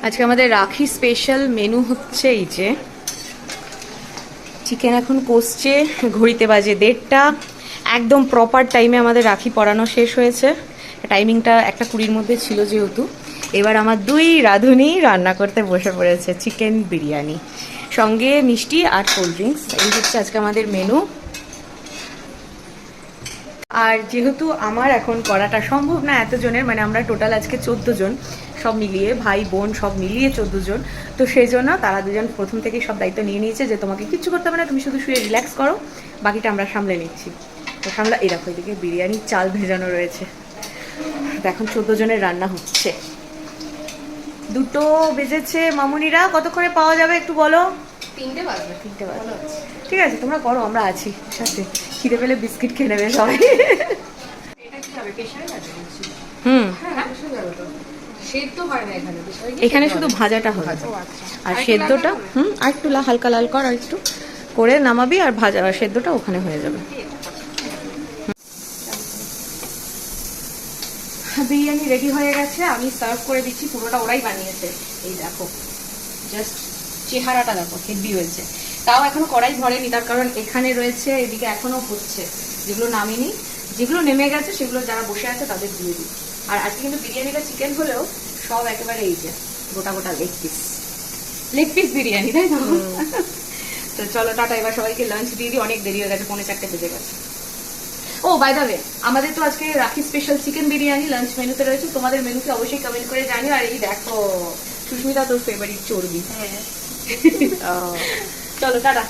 আজকে আমাদের রাখি স্পেশাল মেনু হচ্ছে এই যে চিকেন এখন কষছে, ঘড়িতে বাজে 1:30। একদম প্রপার টাইমে আমাদের রাখি পরানো শেষ হয়েছে। টাইমিংটা 1:20-র মধ্যে ছিল যেহেতু। এবার আমার 2 রাঁধুনি রান্না করতে বসে পড়েছে চিকেন বিরিয়ানি, সঙ্গে মিষ্টি আর কোল্ড ড্রিঙ্কস। এই হচ্ছে আজকে আমাদের মেনু। আর যেহেতু আমার এখন করাটা সম্ভব না এতজনের, মানে আমরা টোটাল আজকে 14 জন, সব মিলিয়ে ভাই বোন সব মিলিয়ে 14 জন, তো সেই জন্য তারা দুজন প্রথম থেকেই সব দায়িত্ব নিয়ে নিয়েছে যে তোমাকে কিচ্ছু করতে হবে না, তুমি শুধু শুয়ে রিল্যাক্স করো, বাকিটা আমরা সামলে নিচ্ছি। তো সামলা এই দেখো, এদিকে বিরিয়ানির চাল ভেজানো রয়েছে। তো এখন 14 জনের রান্না হচ্ছে। 2টো বেজেছে। মামুনিরা কতক্ষণে পাওয়া যাবে একটু বলো? 3টে বাজবে। ঠিক আছে, তোমরা করো, আমরা আছি সাথে। খিদে পেলে বিস্কিট খেয়ে নেবে সবাই। এখানে শুধু ভাজাটা হবে আর সেদ্ধটা আর একটু হালকা লাল কর, আর একটু করে নামাবি, আর ভাজা সেদ্ধটা ওখানে হয়ে যাবে। বিরিয়ানি রেডি হয়ে গেছে, আমি সার্ভ করে দিচ্ছি। পুরোটা ওরাই বানিয়েছে। এই দেখো, জাস্ট চেহারাটা দেখো, হেভি হয়েছে। তাও এখনো কড়াই ভরেনি, তার কারণ এখানে রয়েছে, এদিকে এখনো হচ্ছে। যেগুলো নামিনি, যেগুলো নেমে গেছে সেগুলো যারা বসে আছে তাদের দিয়ে দিই। আর আজকে কিন্তু বিরিয়ানিটা চিকেন হলেও সব একেবারে এই যে গোটা গোটা লেগ পিস বিরিয়ানি, তাই তো? তো চলো টাটা, এবার সবাইকে লাঞ্চ দিয়ে দিই। অনেক দেরি হয়ে গেছে, 3:45 বেজে গেছে। ও বাই দ্য ওয়ে, আমাদের তো আজকে রাখি স্পেশাল চিকেন বিরিয়ানি লাঞ্চ মেনুতে রয়েছে। তোমাদের মেনুকে অবশ্যই কমেন্ট করে জানিও। আর এই দেখো সুস্মিতা, তোর ফেভারিট চর্বি। চলো টাটা।